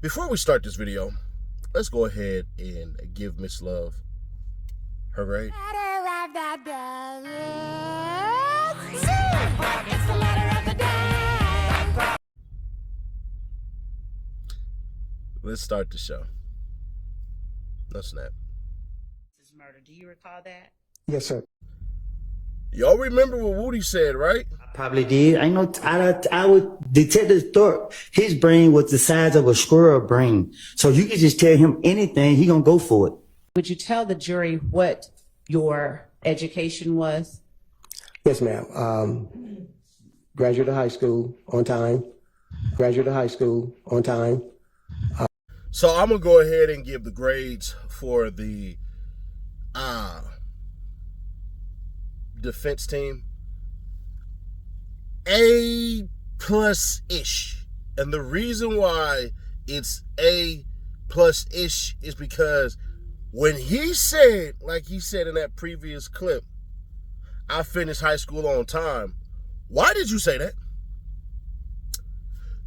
Before we start this video, let's go ahead and give Miss Love her grade. Let's start the show. No snap. This is murder. Do you recall that? Yes, sir. Y'all remember what Woody said, right? Probably did. I know. I would. Detective Thorpe, his brain was the size of a squirrel brain. So you could just tell him anything, he gonna go for it. Would you tell the jury what your education was? Yes, ma'am. Graduate of high school on time. Graduate of high school on time. So I'm gonna go ahead and give the grades for the defense team. A plus ish. And the reason why it's A plus ish is because when he said, like he said in that previous clip, I finished high school on time. Why did you say that?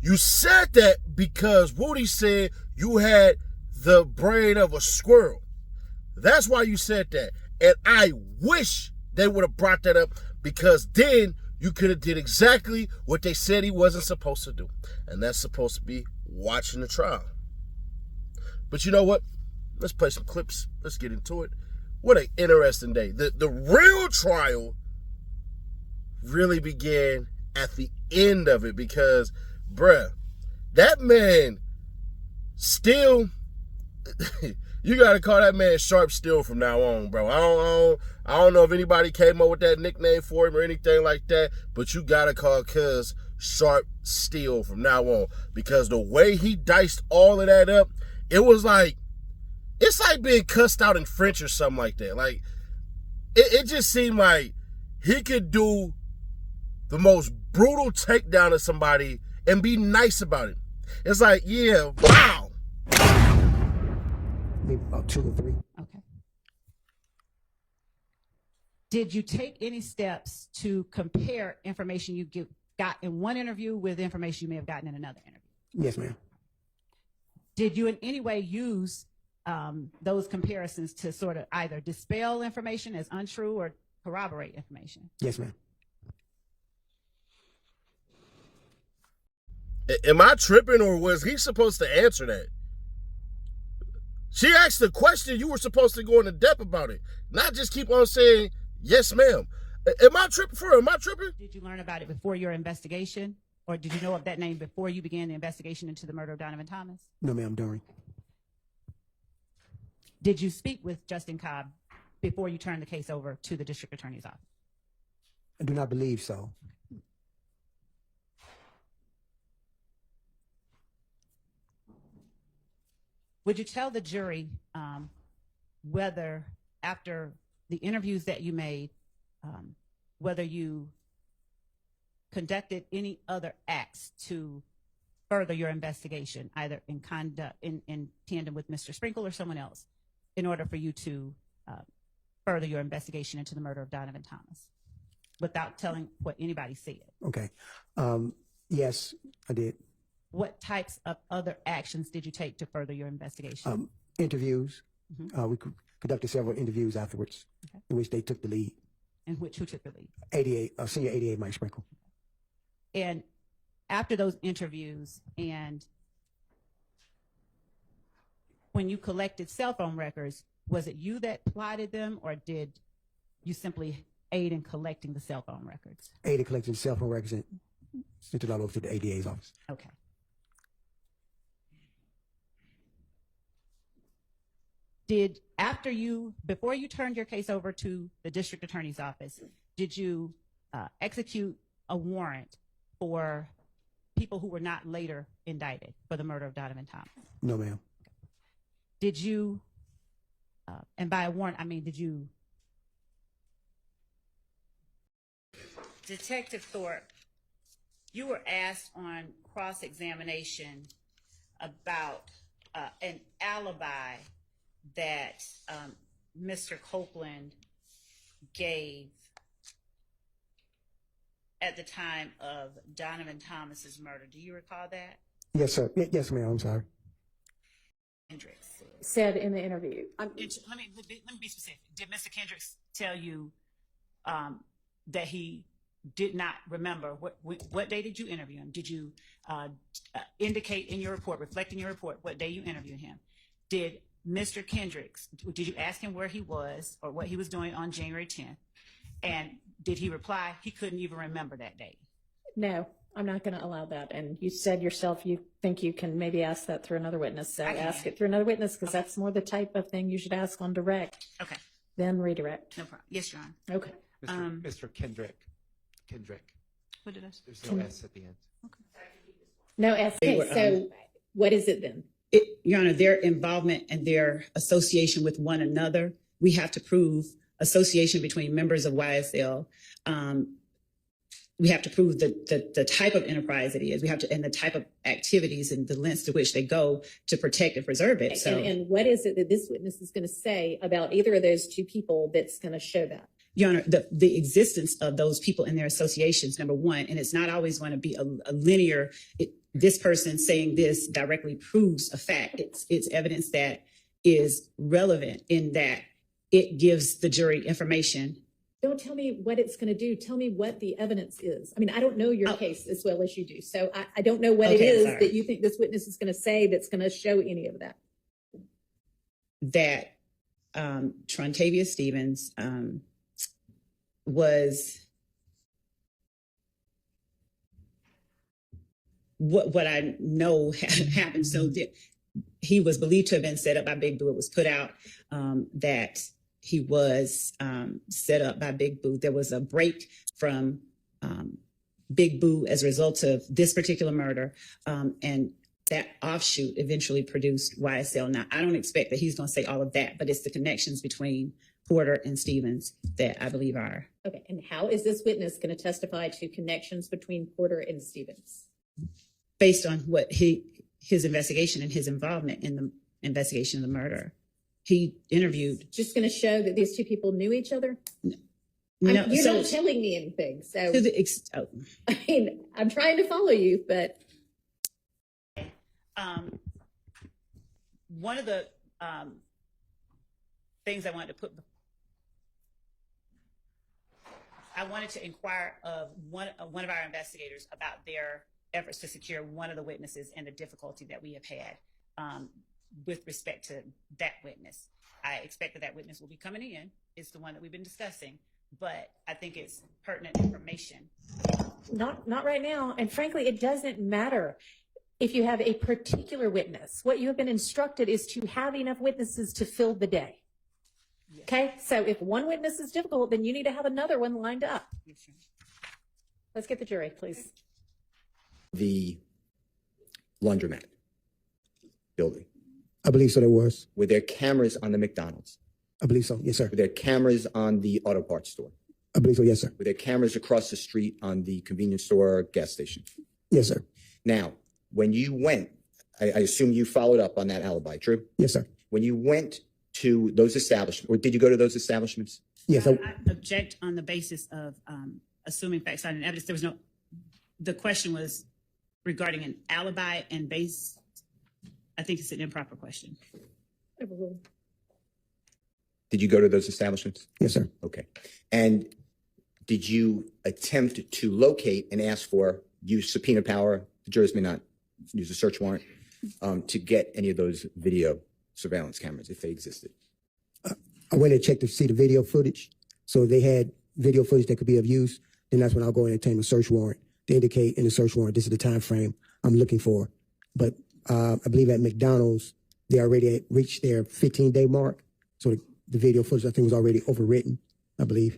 You said that because Woody said you had the brain of a squirrel. That's why you said that. And I wish they would have brought that up, because then you could have did exactly what they said he wasn't supposed to do. And that's supposed to be watching the trial. But you know what? Let's play some clips. Let's get into it. What an interesting day. The real trial really began at the end of it, because, bruh, that man still... You gotta call that man Sharp Steel from now on, bro. I don't know if anybody came up with that nickname for him or anything like that, but you gotta call Cuz Sharp Steel from now on, because the way he diced all of that up, it's like being cussed out in French or something like that. Like, it just seemed like he could do the most brutal takedown of somebody and be nice about it. It's like, yeah, wow. Maybe about 2 or 3. Okay. Did you take any steps to compare information you got in one interview with information you may have gotten in another interview? Yes, ma'am. Did you in any way use those comparisons to sort of either dispel information as untrue or corroborate information? Yes, ma'am. Am I tripping, or was he supposed to answer that? She asked the question, you were supposed to go into depth about it, not just keep on saying, yes, ma'am. Am I tripping for her? Am I tripping? Did you learn about it before your investigation, or did you know of that name before you began the investigation into the murder of Donovan Thomas? No, ma'am, during. Did you speak with Justin Cobb before you turned the case over to the district attorney's office? I do not believe so. Would you tell the jury whether, after the interviews that you made, whether you conducted any other acts to further your investigation, either in tandem with Mr. Sprinkle or someone else, in order for you to further your investigation into the murder of Donovan Thomas, without telling what anybody said? Okay. Yes, I did. What types of other actions did you take to further your investigation? Interviews. Mm-hmm. We conducted several interviews afterwards, okay, in which they took the lead. And who took the lead? 88, Senior 88 Mike Sprinkle. And after those interviews, and when you collected cell phone records, was it you that plotted them, or did you simply aid in collecting the cell phone records? Aid in collecting cell phone records and sent it all over to the ADA's office. Okay. Before you turned your case over to the district attorney's office, did you execute a warrant for people who were not later indicted for the murder of Donovan Thomas? No, ma'am. Did you, and by a warrant, I mean, did you? Detective Thorpe, you were asked on cross-examination about an alibi that Mr. Copeland gave at the time of Donovan Thomas's murder. Do you recall that? Yes, sir. Yes, ma'am. I'm sorry. Kendricks said in the interview. let me be specific. Did Mr. Kendricks tell you that he did not remember what day did you interview him? Did you indicate in your report, reflect in your report, what day you interviewed him? Did Mr. Kendricks, did you ask him where he was or what he was doing on January 10th? And did he reply he couldn't even remember that day? No, I'm not going to allow that. And you said yourself you think you can maybe ask that through another witness. So ask it through another witness, because that's more the type of thing you should ask on direct. Okay. Then redirect. No problem. Yes, Your Honor. Okay. Mr. Kendrick. What did I say? There's no S at the end. Okay. No S. Okay, so what is it then? Your Honor, their involvement and their association with one another, we have to prove association between members of YSL. We have to prove the type of enterprise it is. We have to, and the type of activities and the lengths to which they go to protect and preserve it. So, and what is it that this witness is going to say about either of those two people that's going to show that? Your Honor, the existence of those people and their associations, number one, and it's not always going to be a linear, this person saying this directly proves a fact. It's evidence that is relevant in that it gives the jury information. Don't tell me what it's going to do. Tell me what the evidence is. I mean, I don't know your case as well as you do. So I don't know what it is that you think this witness is going to say that's going to show any of that. That Trontavia Stevens was what I know happened. So he was believed to have been set up by Big Boo. It was put out that he was set up by Big Boo. There was a break from Big Boo as a result of this particular murder. And that offshoot eventually produced YSL. Now, I don't expect that he's going to say all of that, but it's the connections between Porter and Stevens that I believe are. Okay, and how is this witness going to testify to connections between Porter and Stevens? Based on what his investigation and his involvement in the investigation of the murder. He interviewed. Just going to show that these two people knew each other? No, you're not telling me anything. So I mean, I'm trying to follow you, but one of the things I wanted to inquire of one of our investigators about their efforts to secure one of the witnesses and the difficulty that we have had with respect to that witness. I expect that witness will be coming in. It's the one that we've been discussing, but I think it's pertinent information. not right now. And frankly, it doesn't matter if you have a particular witness. What you have been instructed is to have enough witnesses to fill the day. Yes. Okay, so if one witness is difficult, then you need to have another one lined up. Yes, sure. Let's get the jury, please. The laundromat building. I believe so, there was. Were there cameras on the McDonald's? I believe so, yes, sir. Were there cameras on the auto parts store? I believe so, yes, sir. Were there cameras across the street on the convenience store gas station? Yes, sir. Now, when you went, I assume you followed up on that alibi, true? Yes, sir. When you went to those establishments, or did you go to those establishments? Yes. I object on the basis of assuming facts and evidence. There was no, the question was regarding an alibi and base. I think it's an improper question. Did you go to those establishments? Yes, sir. Okay. And did you attempt to locate and ask for, use subpoena power, the jurors may not use a search warrant, to get any of those video surveillance cameras if they existed? I went and checked to see the video footage. So if they had video footage that could be of use, then that's when I'll go and obtain a search warrant to indicate in the search warrant this is the time frame I'm looking for. But I believe at McDonald's, they already had reached their 15-day mark. So the video footage, I think, was already overwritten, I believe.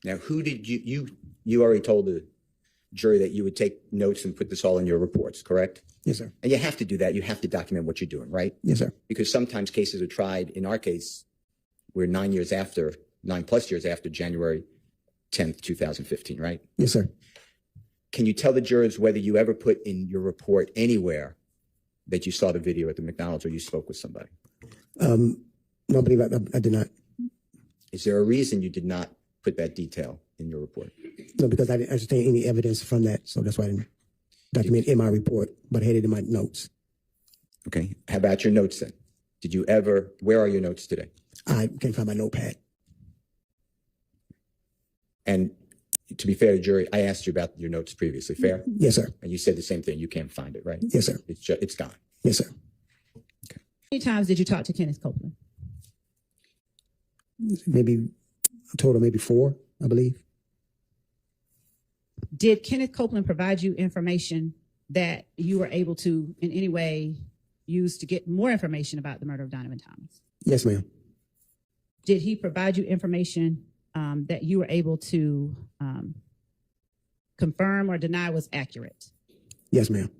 Now, who did you already told the jury that you would take notes and put this all in your reports, correct? Yes, sir. And you have to do that. You have to document what you're doing, right? Yes, sir. Because sometimes cases are tried. In our case, we're 9+ years after January 10th, 2015, right? Yes, sir. Can you tell the jurors whether you ever put in your report anywhere that you saw the video at the McDonald's or you spoke with somebody? No, I believe I did not. Is there a reason you did not put that detail in your report? No, because I didn't understand any evidence from that. So that's why I didn't document it in my report, but I had it in my notes. Okay. How about your notes then? Did you ever, where are your notes today? I can't find my notepad. And to be fair to the jury, I asked you about your notes previously, fair? Yes, sir. And you said the same thing. You can't find it, right? Yes, sir. It's gone. Yes, sir. How many times did you talk to Kenneth Copeland? Maybe a total, maybe 4, I believe. Did Kenneth Copeland provide you information that you were able to in any way use to get more information about the murder of Donovan Thomas? Yes, ma'am. Did he provide you information that you were able to confirm or deny was accurate? Yes, ma'am.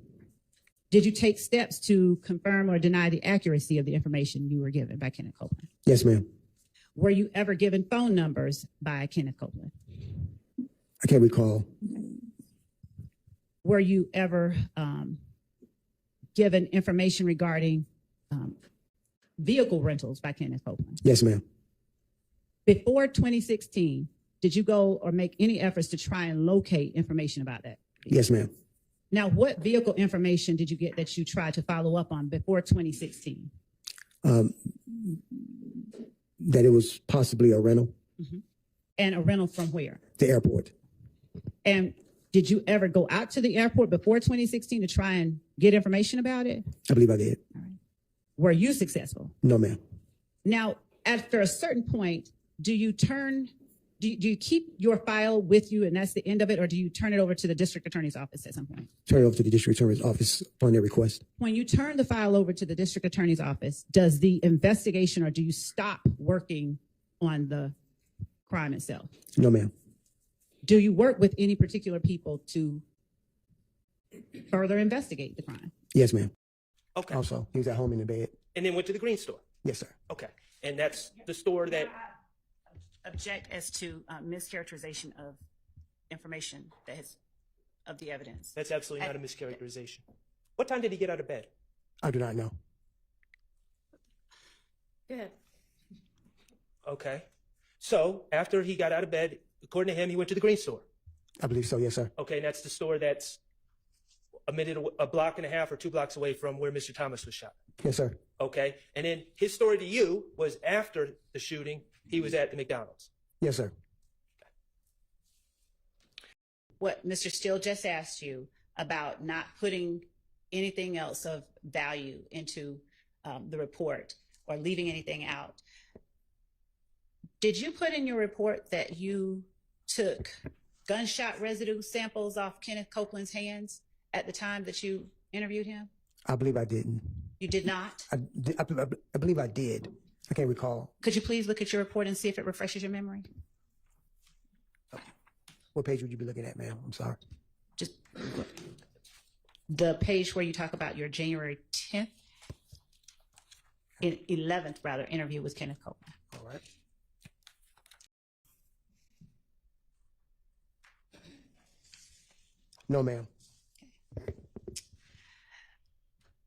Did you take steps to confirm or deny the accuracy of the information you were given by Kenneth Copeland? Yes, ma'am. Were you ever given phone numbers by Kenneth Copeland? I can't recall. Were you ever given information regarding vehicle rentals by Kenneth Copeland? Yes, ma'am. Before 2016, did you go or make any efforts to try and locate information about that? Yes, ma'am. Now, what vehicle information did you get that you tried to follow up on before 2016? That it was possibly a rental. And a rental from where? The airport. And did you ever go out to the airport before 2016 to try and get information about it? I believe I did. Were you successful? No, ma'am. Now, after a certain point, do you keep your file with you and that's the end of it, or do you turn it over to the district attorney's office at some point? Turn it over to the district attorney's office upon their request. When you turn the file over to the district attorney's office, does the investigation or do you stop working on the crime itself? No, ma'am. Do you work with any particular people to further investigate the crime? Yes, ma'am. Okay. Also, he was at home in the bed. And then went to the green store. Yes, sir. Okay. And that's the store that, Object as to mischaracterization of information that is of the evidence. that's absolutely not a mischaracterization. What time did he get out of bed? I do not know. Good. Okay. So after he got out of bed, according to him, he went to the green store. I believe so. Yes, sir. Okay. And that's the store that's a block and a half or 2 blocks away from where Mr. Thomas was shot. Yes, sir. Okay. And then his story to you was after the shooting, he was at the McDonald's. Yes, sir. What Mr. Steele just asked you about not putting anything else of value into the report or leaving anything out. Did you put in your report that you took gunshot residue samples off Kenneth Copeland's hands at the time that you interviewed him? I believe I didn't. You did not? I believe I did. I can't recall. Could you please look at your report and see if it refreshes your memory? What page would you be looking at, ma'am? I'm sorry. Just the page where you talk about your January 10th, 11th rather, interview with Kenneth Copeland. All right. No, ma'am.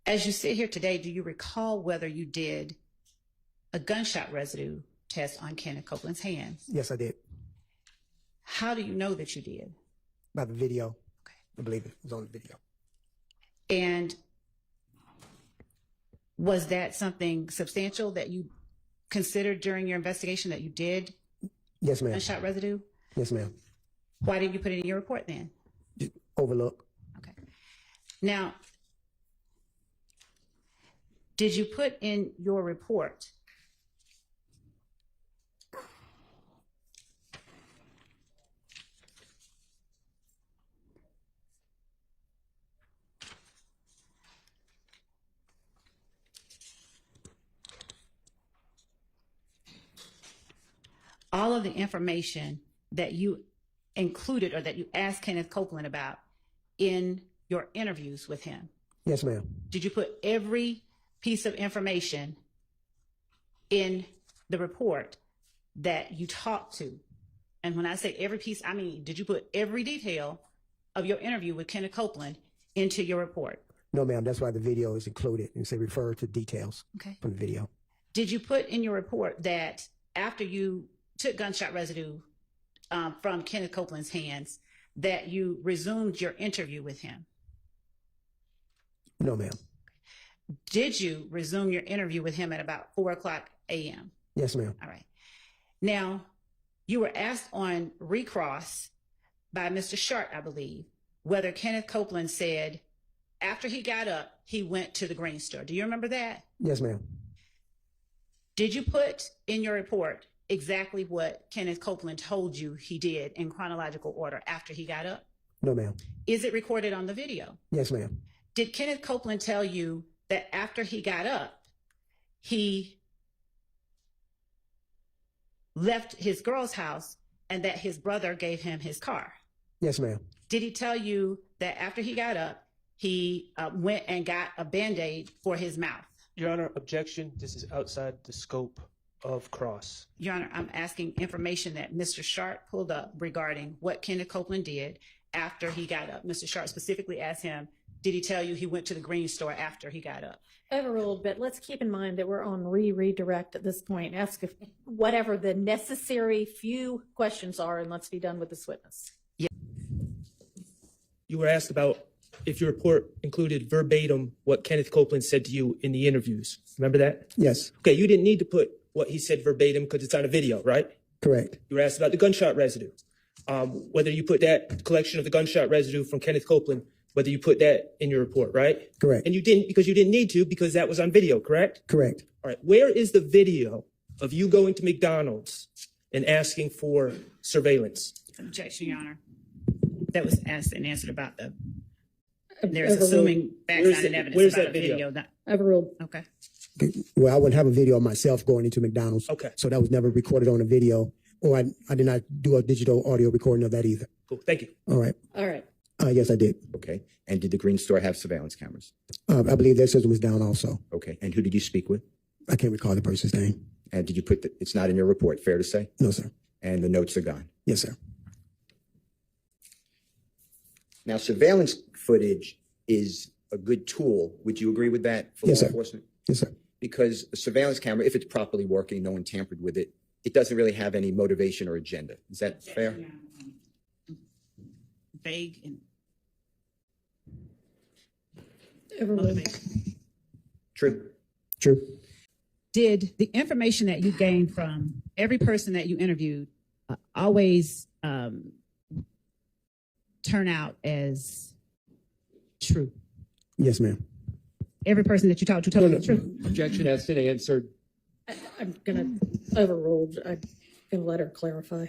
As you sit here today, do you recall whether you did a gunshot residue test on Kenneth Copeland's hands? Yes, I did. How do you know that you did? By the video. Okay. I believe it was on the video. And was that something substantial that you considered during your investigation that you did Yes, ma'am. gunshot residue? Yes, ma'am. Why didn't you put it in your report then? Just overlook. Okay. Now, did you put in your report all of the information that you included or that you asked Kenneth Copeland about in your interviews with him? Yes, ma'am. Did you put every piece of information in the report that you talked to? And when I say every piece, I mean, did you put every detail of your interview with Kenneth Copeland into your report? No, ma'am. That's why the video is included and say refer to details Okay. from the video. Did you put in your report that after you took gunshot residue from Kenneth Copeland's hands, that you resumed your interview with him? No, ma'am. Did you resume your interview with him at about 4:00 a.m.? Yes, ma'am. All right. Now, you were asked on recross by Mr. Sharp, I believe, whether Kenneth Copeland said after he got up, he went to the green store. Do you remember that? Yes, ma'am. Did you put in your report exactly what Kenneth Copeland told you he did in chronological order after he got up? No, ma'am. Is it recorded on the video? Yes, ma'am. Did Kenneth Copeland tell you that after he got up, he left his girl's house and that his brother gave him his car? Yes, ma'am. Did he tell you that after he got up, he went and got a Band-Aid for his mouth? Your Honor, objection. This is outside the scope of cross. Your Honor, I'm asking information that Mr. Sharp pulled up regarding what Kenneth Copeland did after he got up. Mr. Sharp specifically asked him, did he tell you he went to the green store after he got up? Overruled, but let's keep in mind that we're on redirect at this point. Ask if whatever the necessary few questions are, and let's be done with this witness. You were asked about if your report included verbatim what Kenneth Copeland said to you in the interviews. Remember that? Yes, Okay, you didn't need to put what he said verbatim because it's on a video, right? correct. You were asked about the gunshot residue. Whether you put that collection of the gunshot residue from Kenneth Copeland, whether you put that in your report, right? Correct. And you didn't because you didn't need to because that was on video, correct? Correct. All right, where is the video of you going to McDonald's and asking for surveillance? Objection, Your Honor. That was asked and answered about the, there's Overruled. assuming background and evidence Where's about that a video? video. That, Overruled. okay. Well, I wouldn't have a video of myself going into McDonald's. Okay. So that was never recorded on a video, or I did not do a digital audio recording of that either. Cool, thank you. All right. All right. Yes, I did. Okay. And did the Green Store have surveillance cameras? I believe their system was down also. Okay. And who did you speak with? I can't recall the person's name. And did you put it's not in your report, fair to say? No, sir. And the notes are gone. Yes, sir. Now, surveillance footage is a good tool. Would you agree with that for Yes, law sir. enforcement? Yes, sir. Because a surveillance camera, if it's properly working, no one tampered with it, it doesn't really have any motivation or agenda. Is that fair? Vague and Overruled. motivated. True. True. Did the information that you gained from every person that you interviewed always turn out as true? Yes, ma'am. Every person that you talked to told you the truth? Objection has been answered. I'm gonna overruled. I'm gonna let her clarify.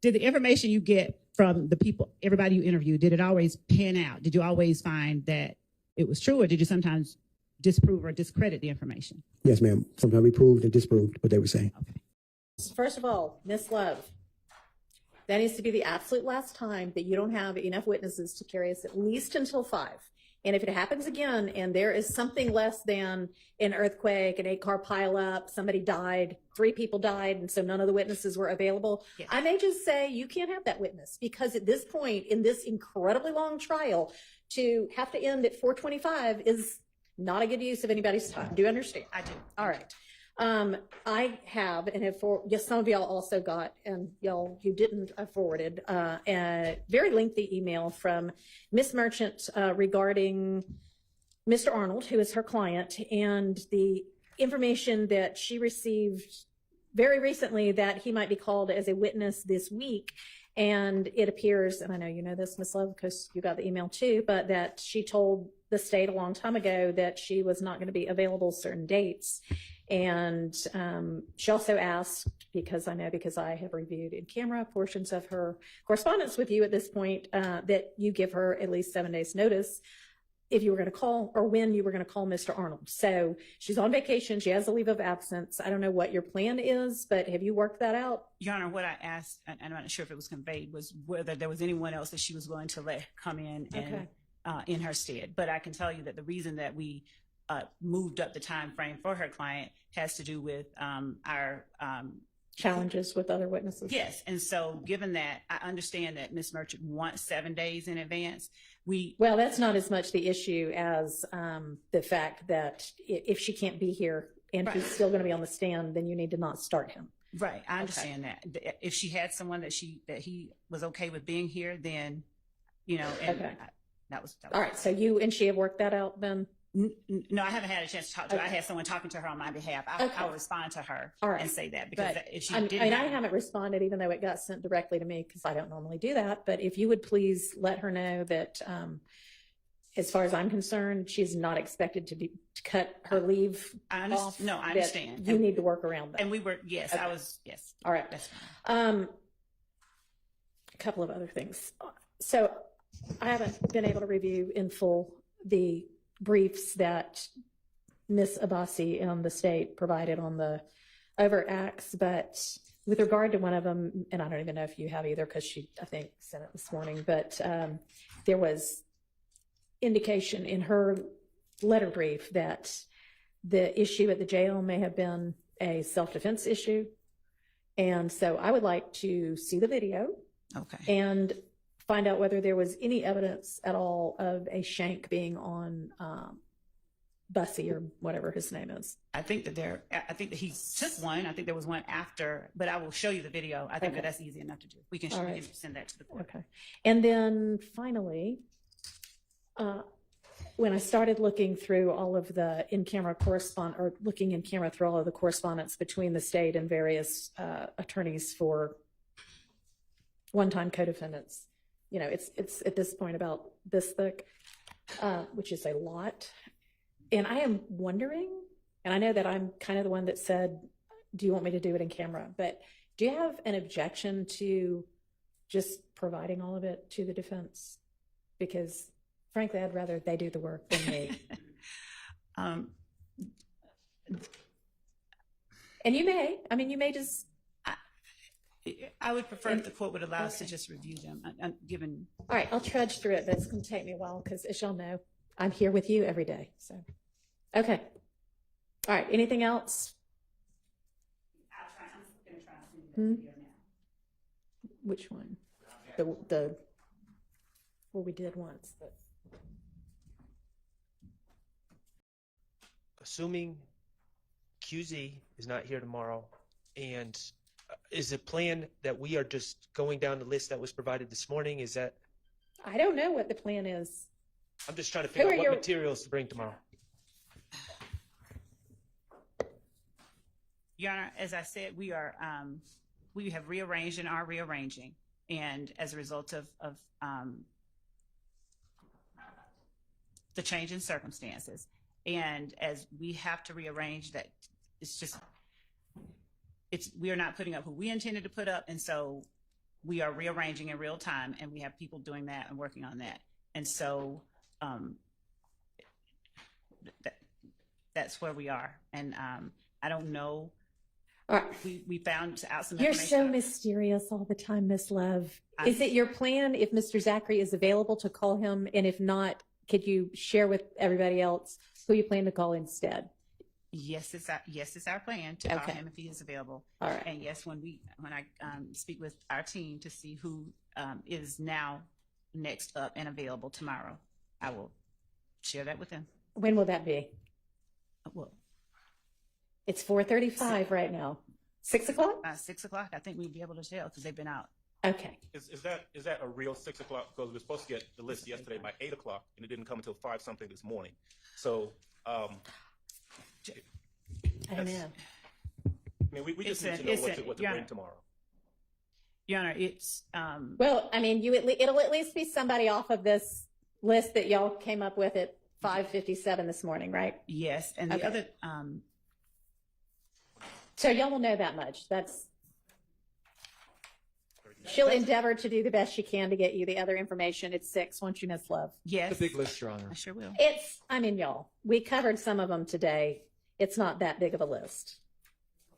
Did the information you get from the people, everybody you interviewed, did it always pan out? Did you always find that it was true, or did you sometimes disprove or discredit the information? Yes, ma'am. Sometimes we proved and disproved what they were saying. Okay. First of all, Miss Love, that needs to be the absolute last time that you don't have enough witnesses to carry us at least until 5. And if it happens again and there is something less than an earthquake, an 8-car pileup, somebody died, 3 people died, and so none of the witnesses were available, Yes. I may just say you can't have that witness, because at this point in this incredibly long trial, to have to end at 4:25 is not a good use of anybody's time. Do you understand? I do. All right. I have, and have yes, some of y'all also got, and y'all who didn't, I forwarded a very lengthy email from Miss Merchant regarding Mr. Arnold, who is her client, and the information that she received very recently that he might be called as a witness this week. And it appears, and I know you know this, Miss Love, because you got the email too, but that she told the state a long time ago that she was not going to be available certain dates. And she also asked, because I have reviewed in camera portions of her correspondence with you at this point, that you give her at least 7 days notice if you were going to call, or when you were going to call Mr. Arnold. So she's on vacation. She has a leave of absence. I don't know what your plan is, but have you worked that out? Your Honor, what I asked, and I'm not sure if it was conveyed, was whether there was anyone else that she was willing to let come in and in her stead. But I can tell you that the reason that we moved up the time frame for her client has to do with our Challenges with other witnesses? yes. And so given that, I understand that Ms. Merchant wants 7 days in advance. Well, that's not as much the issue as the fact that if she can't be here and he's still going to be on the stand, then you need to not start him. Right, I understand that. If she had someone that he was okay with being here, then, you know, and Okay. That was All right. So you and she have worked that out then? No, I haven't had a chance to talk to her. I had someone talking to her on my behalf. I'll respond to her All right. and say that, because But if she I didn't, haven't responded, even though it got sent directly to me, because I don't normally do that. But if you would please let her know that, as far as I'm concerned, she's not expected to cut her leave off. No, I that understand. You need to work around that. And we were, yes, Okay. I was, yes. All right. That's fine. A couple of other things. So I haven't been able to review in full the briefs that Ms. Abbasi and the state provided on the overt acts, but with regard to one of them, and I don't even know if you have either, because she, I think, sent it this morning, but there was indication in her letter brief that the issue at the jail may have been a self-defense issue. And so I would like to see the video Okay. and find out whether there was any evidence at all of a shank being on Bussy or whatever his name is. I think that he took one. I think there was one after, but I will show you the video. I think Okay. that's easy enough to do. We can send that to the court. Okay. And then finally, when I started looking through all of the in-camera looking in camera through all of the correspondence between the state and various attorneys for one-time co-defendants, you know, it's at this point about this thick, which is a lot. And I am wondering, and I know that I'm kind of the one that said, do you want me to do it in camera? But do you have an objection to just providing all of it to the defense? Because frankly, I'd rather they do the work than me. And you may just. I would prefer if the court would allow us to just review them, given. All right, I'll trudge through it, but it's going to take me a while because, as y'all know, I'm here with you every day. So, okay. All right, anything else? I'm going to try to see the video now. Which one? The what we did once. But. Assuming QZ is not here tomorrow, and is the plan that we are just going down the list that was provided this morning? Is that? I don't know what the plan is. I'm just trying to figure out what materials to bring tomorrow. Your Honor, as I said, we have rearranged and are rearranging, and as a result of the change in circumstances, and as we have to rearrange that, we are not putting up who we intended to put up, and so we are rearranging in real time, and we have people doing that and working on that, and so that's where we are, and I don't know. All right. We found out some You're information. so mysterious all the time, Miss Love. Is it your plan, if Mr. Zachary is available, to call him? And if not, could you share with everybody else who you plan to call instead? Yes, it's our plan to call him if he is available. All right. And yes, when I speak with our team to see who is now next up and available tomorrow, I will share that with them. When will that be? Well, it's 4:35 right now. 6 o'clock? 6 o'clock. I think we'll be able to tell because they've been out. Okay. Is that a real 6 o'clock? Because we were supposed to get the list yesterday by 8 o'clock, and it didn't come until 5 something this morning. So, I know. I mean, we just need to know what to bring tomorrow. Your Honor, it's Well, I mean, it'll at least be somebody off of this list that y'all came up with at 5:57 this morning, right? yes, and the other So y'all will know that much. She'll endeavor to do the best she can to get you the other information at 6, won't you, Miss Love? yes, The big list, Your Honor. I sure will. Y'all, we covered some of them today. It's not that big of a list.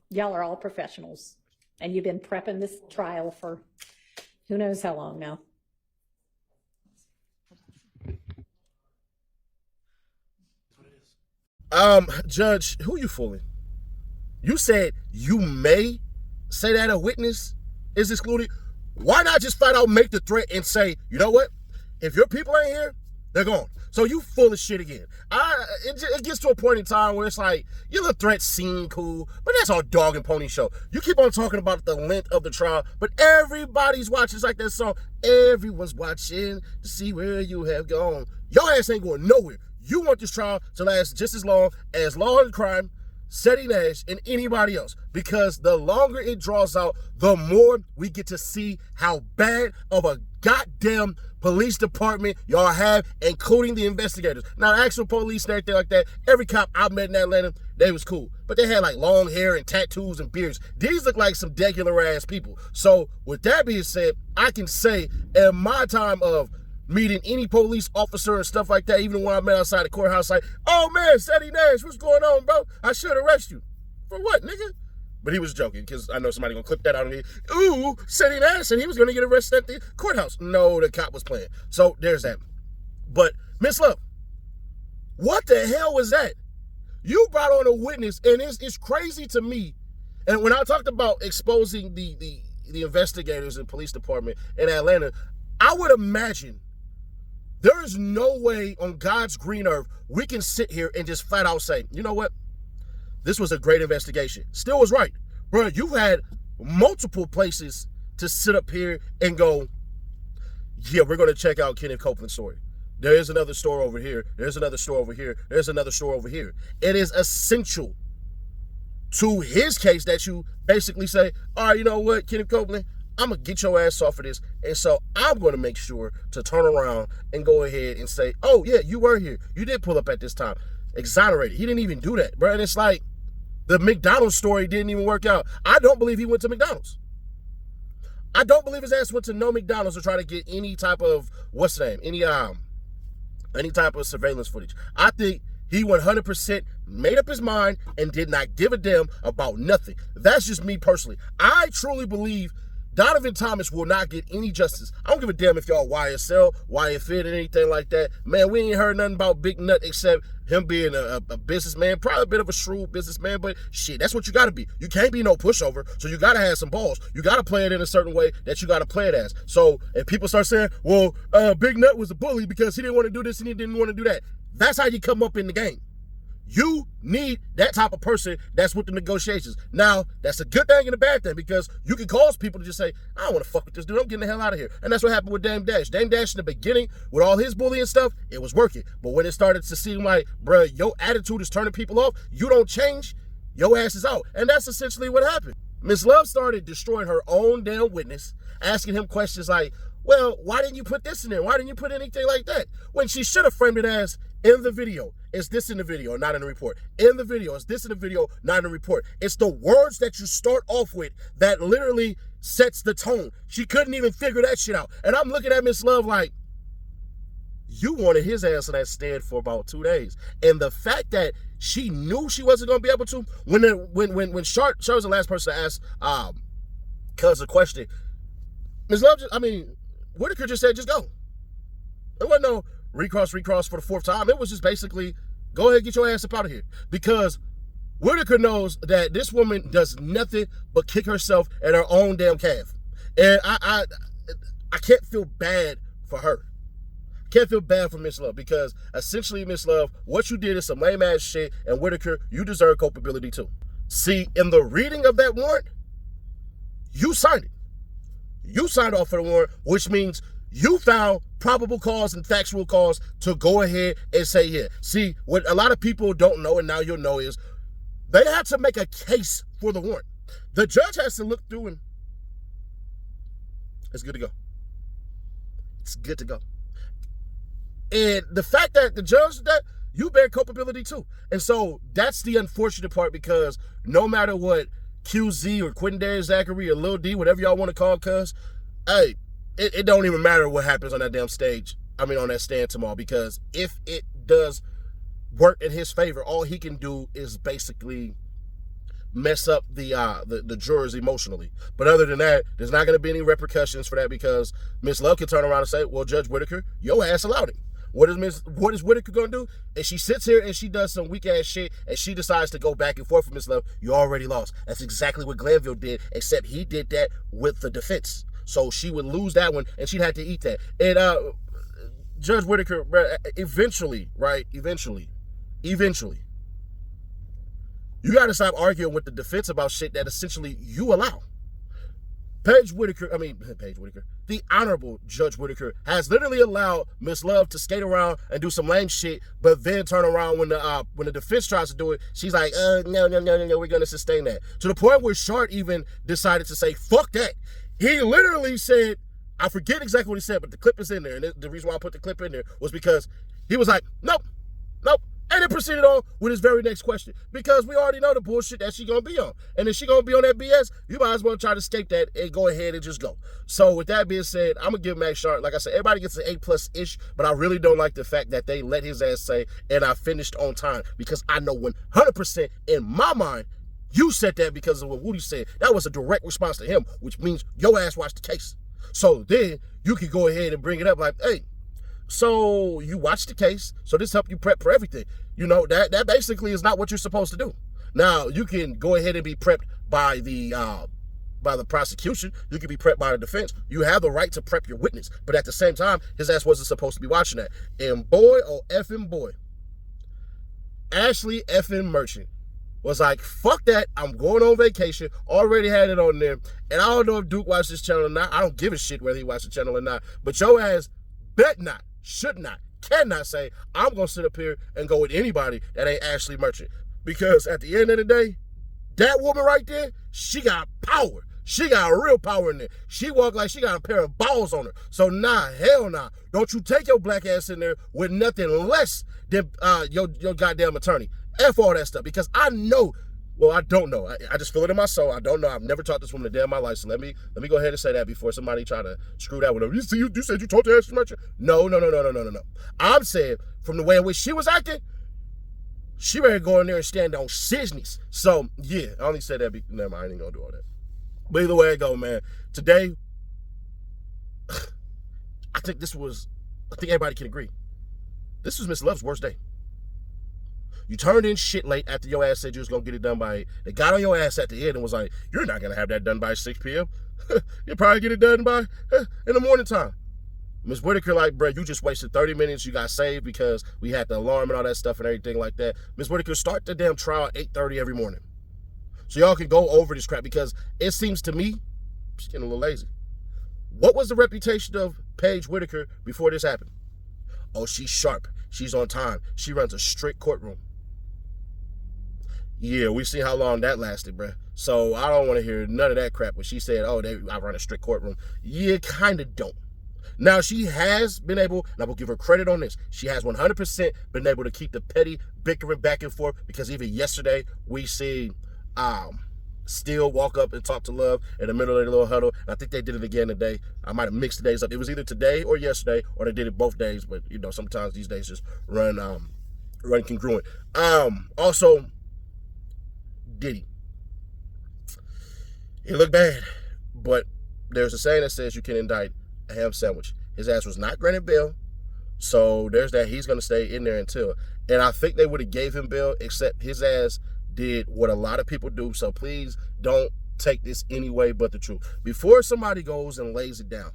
Y'all are all professionals, and you've been prepping this trial for who knows how long now. Judge, who you fooling? You said you may say that a witness is excluded. Why not just flat out make the threat and say, you know what? If your people ain't here, They're gone. So you full of shit again. It gets to a point in time where it's like, your little threats seem cool, but that's our dog and pony show. You keep on talking about the length of the trial, but everybody's watching. It's like that song, everyone's watching to see where you have gone. Your ass ain't going nowhere. You want this trial to last just as long as Law and Crime, Seti Nash, and anybody else. Because the longer it draws out, the more we get to see how bad of a goddamn police department y'all have, including the investigators. Now, actual police and everything like that, every cop I met in Atlanta, they was cool. But they had like long hair and tattoos and beards. These look like some regular ass people. So with that being said, I can say in my time of meeting any police officer and stuff like that, even when I met outside the courthouse, like, oh man, Seti Nash, what's going on, bro? I should arrest you. For what, nigga? But he was joking, because I know somebody gonna clip that out of me. Ooh, Seti Nash, and he was gonna get arrested at the courthouse. No, the cop was playing. So there's that. But Miss Love, what the hell was that? You brought on a witness, and it's crazy to me. And when I talked about exposing the investigators and police department in Atlanta, I would imagine there is no way on God's green earth we can sit here and just flat out say, you know what? This was a great investigation. Still was right. Bro, you've had multiple places to sit up here and go, yeah, we're going to check out Kenneth Copeland's story. There is another store over here. There's another store over here. There's another store over here. It is essential to his case that you basically say, all right, you know what, Kenneth Copeland, I'm going to get your ass off of this. And so I'm going to make sure to turn around and go ahead and say, oh, yeah, you were here. You did pull up at this time. Exonerated. He didn't even do that, bro. And it's like the McDonald's story didn't even work out. I don't believe he went to McDonald's. I don't believe his ass went to no McDonald's to try to get any type of, what's the name, any type of surveillance footage. I think he 100% made up his mind and did not give a damn about nothing. That's just me personally. I truly believe Donovan Thomas will not get any justice. I don't give a damn if y'all YSL, YFit, and anything like that. Man, we ain't heard nothing about Big Nut except him being a businessman, probably a bit of a shrewd businessman, but shit, that's what you gotta be. You can't be no pushover, so you gotta have some balls. You gotta play it in a certain way that you gotta play it as. So if people start saying, well, Big Nut was a bully because he didn't want to do this and he didn't want to do that, that's how you come up in the game. You need that type of person that's with the negotiations. Now, that's a good thing and a bad thing because you can cause people to just say, I don't want to fuck with this dude. I'm getting the hell out of here. And that's what happened with Dame Dash. Dame Dash in the beginning, with all his bullying stuff, it was working. But when it started to seem like, bruh, your attitude is turning people off, you don't change, your ass is out. And that's essentially what happened. Miss Love started destroying her own damn witness, asking him questions like, well, why didn't you put this in there? Why didn't you put anything like that? When she should have framed it as, in the video, is this in the video, not in the report? In the video, is this in the video, not in the report? It's the words that you start off with that literally sets the tone. She couldn't even figure that shit out. And I'm looking at Miss Love like, you wanted his ass on that stand for about 2 days. And the fact that she knew she wasn't going to be able to, when Sharp was the last person to ask Cuz a question, Ms. Love, Whitaker just said, just go. There wasn't no recross for the fourth time. It was just basically, go ahead, get your ass up out of here. Because Whitaker knows that this woman does nothing but kick herself at her own damn calf. And I can't feel bad for her. Can't feel bad for Miss Love because essentially, Miss Love, what you did is some lame ass shit, and Whitaker, you deserve culpability too. See, in the reading of that warrant, you signed it. You signed off for the warrant, which means you found probable cause and factual cause to go ahead and say, yeah. See, what a lot of people don't know, and now you'll know, is they have to make a case for the warrant. The judge has to look through and it's good to go. It's good to go. And the fact that the judge did that, you bear culpability too. And so that's the unfortunate part because no matter what QZ or Quindarius Zachary or Lil D, whatever y'all want to call Cuz, hey, it don't even matter what happens on that damn stage. On that stand tomorrow, because if it does work in his favor, all he can do is basically mess up the jurors emotionally. But other than that, there's not going to be any repercussions for that because Miss Love can turn around and say, well, Judge Whitaker, your ass allowed it. What is Whitaker going to do? And she sits here and she does some weak ass shit and she decides to go back and forth with Miss Love. You already lost. That's exactly what Glanville did, except he did that with the defense. So she would lose that one and she'd have to eat that. And Judge Whitaker, bro, eventually, right? Eventually, you got to stop arguing with the defense about shit that essentially you allow. Paige Whitaker, the Honorable Judge Whitaker has literally allowed Miss Love to skate around and do some lame shit, but then turn around when the defense tries to do it, she's like, no, we're gonna sustain that. To the point where Shart even decided to say, fuck that. He literally said, I forget exactly what he said, but the clip is in there, and the reason why I put the clip in there was because he was like, nope, and then proceeded on with his very next question, because we already know the bullshit that she gonna be on. And if she gonna be on that BS, you might as well try to escape that and go ahead and just go. So with that being said, I'm gonna give Max Shart, like I said, everybody gets an A+-ish, but I really don't like the fact that they let his ass say, and I finished on time, because I know 100% in my mind, you said that because of what Woody said. That was a direct response to him, which means your ass watched the case. So then you can go ahead and bring it up like, hey, so you watched the case, so this helped you prep for everything. You know, that basically is not what you're supposed to do. Now, you can go ahead and be prepped by the prosecution. You can be prepped by the defense. You have the right to prep your witness. But at the same time, his ass wasn't supposed to be watching that. And boy, oh effing boy, Ashley effing Merchant was like, fuck that, I'm going on vacation, already had it on there. And I don't know if Duke watched this channel or not. I don't give a shit whether he watched the channel or not. But your ass bet not, should not, cannot say, I'm going to sit up here and go with anybody that ain't Ashley Merchant. Because at the end of the day, that woman right there, she got power. She got real power in there. She walk like she got a pair of balls on her. So nah, hell nah. Don't you take your black ass in there with nothing less than your goddamn attorney. F all that stuff. Because I know, well, I don't know. I just feel it in my soul. I don't know. I've never talked to this woman a day in my life. So let me go ahead and say that before somebody try to screw that one up. You said you talked to Ashley Merchant? No. I'm saying from the way in which she was acting, she ready to go in there and stand on business. So yeah, I only said that. Never mind, I ain't gonna do all that. But either way it go, man. Today, I think everybody can agree. This was Miss Love's worst day. You turned in shit late after your ass said you was going to get it done by 8. They got on your ass at the end and was like, you're not going to have that done by 6 p.m. You'll probably get it done by in the morning time. Ms. Whitaker like, bro, you just wasted 30 minutes. You got saved because we had the alarm and all that stuff and everything like that. Ms. Whitaker, start the damn trial at 8:30 every morning. So y'all can go over this crap, because it seems to me, she's getting a little lazy. What was the reputation of Paige Whitaker before this happened? Oh, she's sharp. She's on time. She runs a strict courtroom. Yeah, we see how long that lasted, bruh. So I don't want to hear none of that crap when she said, oh, I run a strict courtroom. Yeah, kind of don't. Now, she has been able, and I will give her credit on this, she has 100% been able to keep the petty bickering back and forth, because even yesterday we see Steele walk up and talk to Love in the middle of the little huddle. And I think they did it again today. I might have mixed the days up. It was either today or yesterday, or they did it both days. But, you know, sometimes these days just run congruent. Also, Diddy. It looked bad, but there's a saying that says you can indict a ham sandwich. His ass was not granted bail, so there's that. He's going to stay in there until. And I think they would have gave him bail, except his ass did what a lot of people do. So please don't take this any way but the truth. Before somebody goes and lays it down,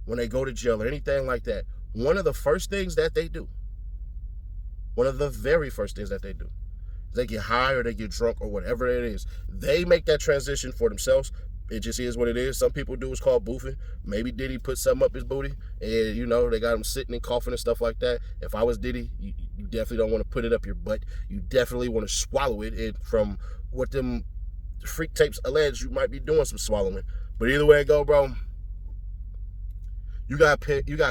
when they go to jail or anything like that, one of the first things that they do, one of the very first things that they do, they get high or they get drunk or whatever it is. They make that transition for themselves. It just is what it is. Some people do what's called boofing. Maybe Diddy put something up his booty and, you know, they got him sitting and coughing and stuff like that. If I was Diddy, you definitely don't want to put it up your butt. You definitely want to swallow it. And from what them freak tapes allege, you might be doing some swallowing. But either way it go, bro, you got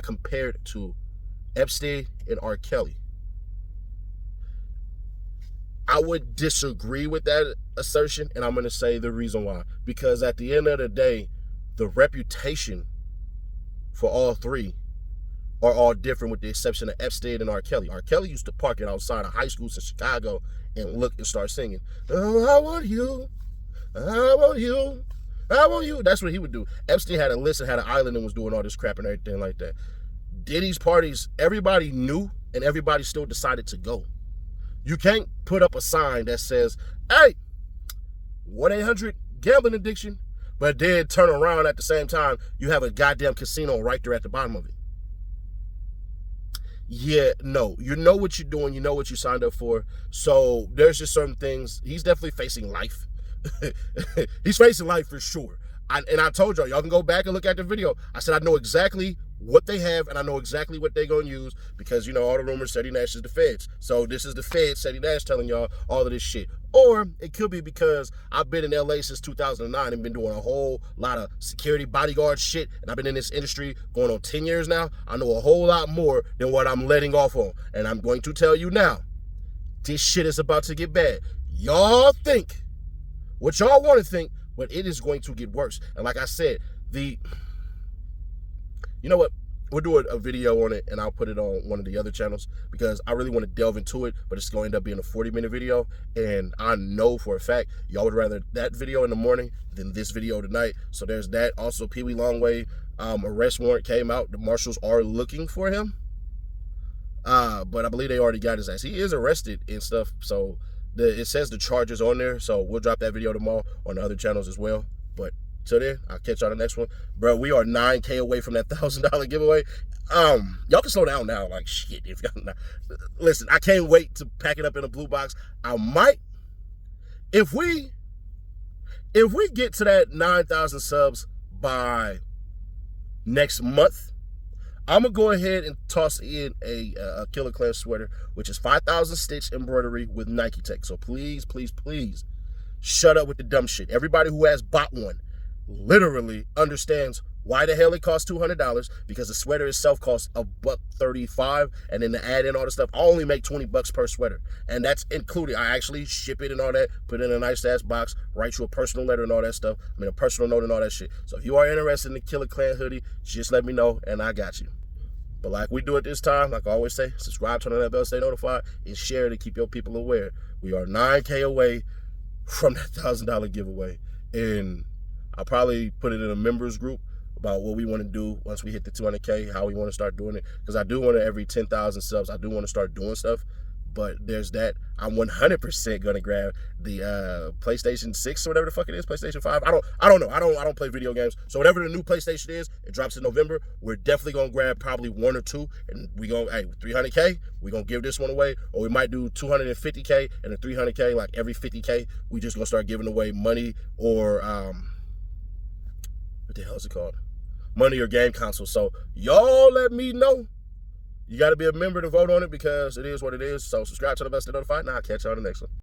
compared to Epstein and R. Kelly. I would disagree with that assertion, and I'm going to say the reason why. Because at the end of the day, the reputation for all three are all different, with the exception of Epstein and R. Kelly. R. Kelly used to park it outside of high schools in Chicago and look and start singing, oh, I want you, I want you, I want you. That's what he would do. Epstein had a list and had an island and was doing all this crap and everything like that. Diddy's parties, everybody knew, and everybody still decided to go. You can't put up a sign that says, hey, 1-800 gambling addiction, but then turn around at the same time, you have a goddamn casino right there at the bottom of it. Yeah, no, you know what you're doing, you know what you signed up for. So there's just certain things. He's definitely facing life. He's facing life for sure. And I told y'all can go back and look at the video. I said I know exactly what they have and I know exactly what they're going to use because, you know, all the rumors said Nash is the feds. So this is the feds, Seti Nash, telling y'all all of this shit. Or it could be because I've been in LA since 2009 and been doing a whole lot of security bodyguard shit. And I've been in this industry going on 10 years now. I know a whole lot more than what I'm letting off on. And I'm going to tell you now, this shit is about to get bad. Y'all think what y'all want to think, but it is going to get worse. And like I said, you know what? We'll do a video on it and I'll put it on one of the other channels because I really want to delve into it, but it's going to end up being a 40-minute video. And I know for a fact y'all would rather that video in the morning than this video tonight. So there's that. Also, Pee Wee Longway arrest warrant came out. The marshals are looking for him. But I believe they already got his ass. He is arrested and stuff. So it says the charges on there. So we'll drop that video tomorrow on the other channels as well. But till then, I'll catch y'all on the next one. Bro, we are 9K away from that $1,000 giveaway. Y'all can slow down now. Like, shit, if y'all not. Listen, I can't wait to pack it up in a blue box. I might, if we get to that 9,000 subs by next month, I'm going to go ahead and toss in a Killer Clan sweater, which is 5,000 stitch embroidery with Nike Tech. So please, please, please, shut up with the dumb shit. Everybody who has bought one literally understands why the hell it costs $200, because the sweater itself costs $135, and then to add in all the stuff, I only make $20 per sweater, and that's included. I actually ship it and all that, put it in a nice ass box, write you a personal letter and all that stuff. I mean, a personal note and all that shit. So if you are interested in the Killer Clan hoodie, just let me know and I got you. But like we do it this time, like I always say, subscribe, turn on that bell, stay notified, and share to keep your people aware. We are 9K away from that $1,000 giveaway, and I'll probably put it in a members group about what we want to do once we hit the 200K, how we want to start doing it. Because I do want to, every 10,000 subs, I do want to start doing stuff. But there's that. I'm 100% going to grab the PlayStation 6 or whatever the fuck it is, PlayStation 5. I don't know. I don't play video games. So whatever the new PlayStation is, it drops in November. We're definitely going to grab probably one or two. And we going to, hey, 300K, we're going to give this one away. Or we might do 250K and a 300K, like every 50K, we just going to start giving away money or, what the hell is it called? Money or game console. So y'all let me know. You got to be a member to vote on it because it is what it is. So subscribe to the bell, stay notified, and I'll catch y'all on the next one.